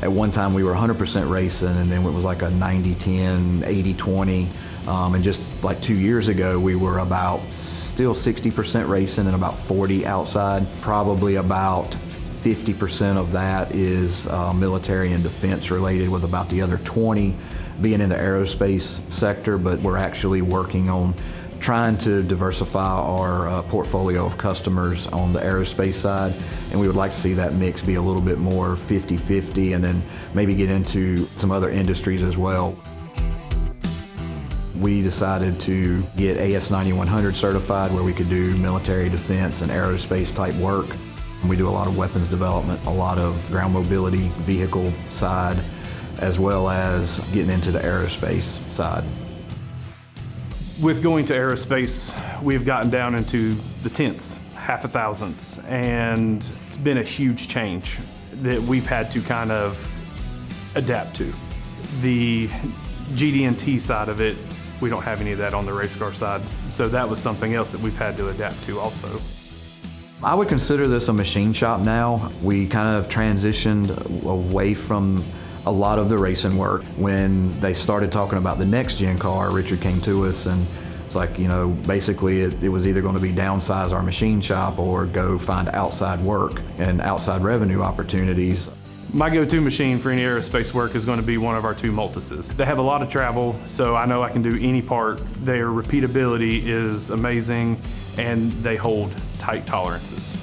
At one time we were 100% racing, and then it was like a 90-10, 80-20. And just like 2 years ago, we were about still 60% racing and about 40 outside. Probably about 50% of that is military and defense related, with about the other 20 being in the aerospace sector. But we're actually working on trying to diversify our portfolio of customers on the aerospace side, and we would like to see that mix be a little bit more 50-50, and then maybe get into some other industries as well. We decided to get AS9100 certified, where we could do military, defense, and aerospace type work. We do a lot of weapons development, a lot of ground mobility vehicle side, as well as getting into the aerospace side. With going to aerospace, we've gotten down into the tenths, half a thousandths, and it's been a huge change that we've had to kind of adapt to. The GD&T side of it, we don't have any of that on the race car side, so that was something else that we've had to adapt to also. I would consider this a machine shop now. We kind of transitioned away from a lot of the racing work. When they started talking about the next gen car, Richard came to us and it's like, you know, basically it was either going to be downsize our machine shop or go find outside work and outside revenue opportunities. My go-to machine for any aerospace work is going to be one of our two Multises. They have a lot of travel, so I know I can do any part. Their repeatability is amazing, and they hold tight tolerances.